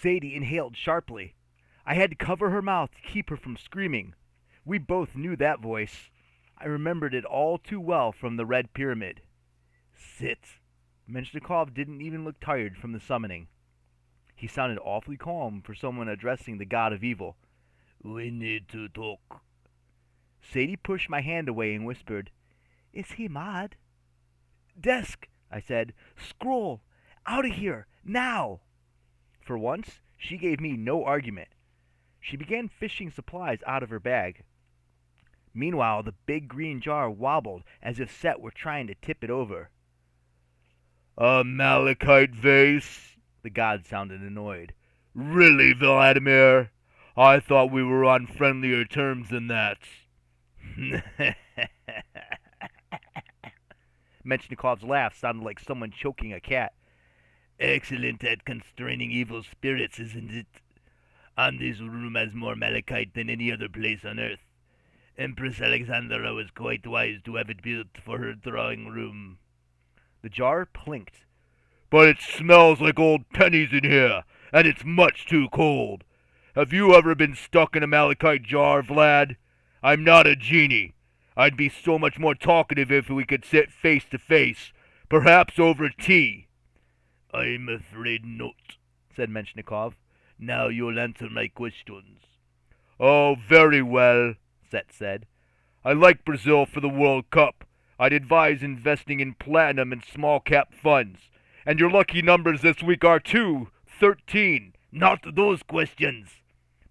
Sadie inhaled sharply. I had to cover her mouth to keep her from screaming. We both knew that voice. I remembered it all too well from the Red Pyramid. Sit. Menshnikov didn't even look tired from the summoning. He sounded awfully calm for someone addressing the god of evil. We need to talk. Sadie pushed my hand away and whispered, Is he mad? Desk, I said. Scroll. Out of here. Now. For once, she gave me no argument. She began fishing supplies out of her bag. Meanwhile, the big green jar wobbled as if Set were trying to tip it over. A malachite vase? The god sounded annoyed. Really, Vladimir? I thought we were on friendlier terms than that. Menshnikov's laugh sounded like someone choking a cat. Excellent at constraining evil spirits, isn't it? And this room has more malachite than any other place on earth. Empress Alexandra was quite wise to have it built for her drawing room. The jar plinked. But it smells like old pennies in here, and it's much too cold. Have you ever been stuck in a malachite jar, Vlad? I'm not a genie. I'd be so much more talkative if we could sit face to face, perhaps over tea. I'm afraid not, said Menshnikov. Now you'll answer my questions. Oh, very well, Set said. I like Brazil for the World Cup. I'd advise investing in platinum and small-cap funds. And your lucky numbers this week are 2, 13. Not those questions,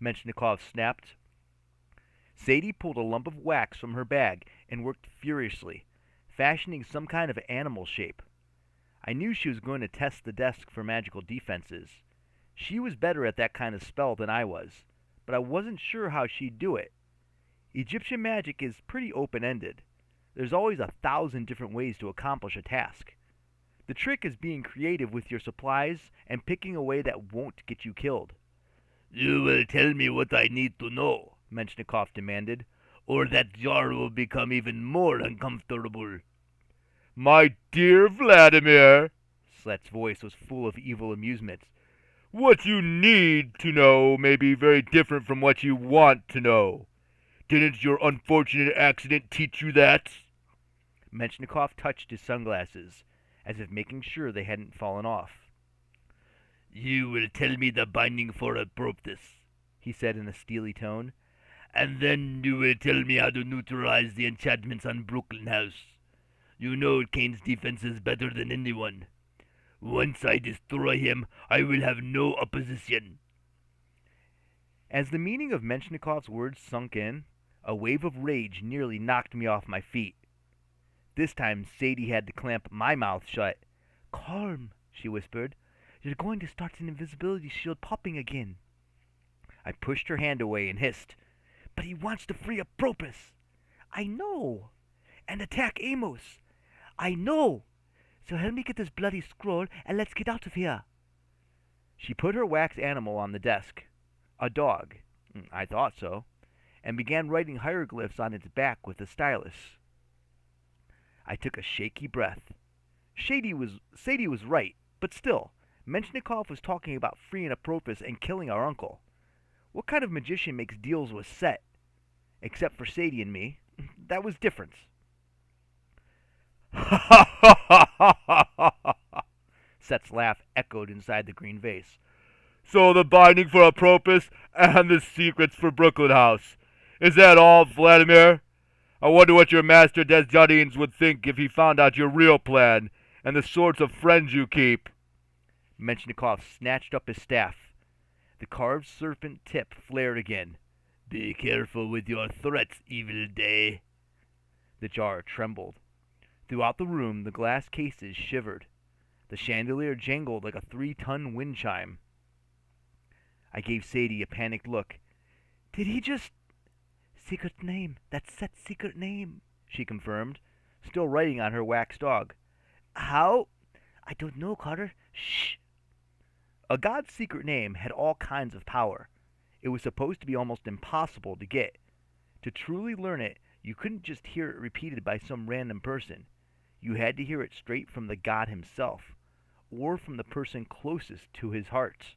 Menshnikov snapped. Sadie pulled a lump of wax from her bag and worked furiously, fashioning some kind of animal shape. I knew she was going to test the desk for magical defenses. She was better at that kind of spell than I was, but I wasn't sure how she'd do it. Egyptian magic is pretty open-ended. There's always 1,000 different ways to accomplish a task. The trick is being creative with your supplies and picking a way that won't get you killed. You will tell me what I need to know, Menshnikov demanded, or that jar will become even more uncomfortable. My dear Vladimir, Slet's voice was full of evil amusement. What you need to know may be very different from what you want to know. Didn't your unfortunate accident teach you that? Menshnikov touched his sunglasses, as if making sure they hadn't fallen off. You will tell me the binding for a proptus, he said in a steely tone, and then you will tell me how to neutralize the enchantments on Brooklyn House. You know Kane's defenses better than anyone. Once I destroy him, I will have no opposition. As the meaning of Menshnikov's words sunk in, a wave of rage nearly knocked me off my feet. This time Sadie had to clamp my mouth shut. Calm, she whispered. You're going to start an invisibility shield popping again. I pushed her hand away and hissed. But he wants to free Apropos. I know. And attack Amos. I know. So help me get this bloody scroll and let's get out of here. She put her wax animal on the desk. A dog. I thought so. And began writing hieroglyphs on its back with a stylus. I took a shaky breath. Sadie was right, but still, Menshnikov was talking about freeing Apropos and killing our uncle. What kind of magician makes deals with Set? Except for Sadie and me. That was different. Ha ha ha ha ha ha! Set's laugh echoed inside the green vase. So the binding for Apropos and the secrets for Brooklyn House. Is that all, Vladimir? I wonder what your master Desjardins would think if he found out your real plan and the sorts of friends you keep. Menshnikov snatched up his staff. The carved serpent tip flared again. Be careful with your threats, evil day. The jar trembled. Throughout the room, the glass cases shivered. The chandelier jangled like a 3-ton wind chime. I gave Sadie a panicked look. Did he just... Secret name. That's Set's secret name, she confirmed, still writing on her wax dog. How? I don't know, Carter. Shh. A god's secret name had all kinds of power. It was supposed to be almost impossible to get. To truly learn it, you couldn't just hear it repeated by some random person. You had to hear it straight from the god himself, or from the person closest to his heart.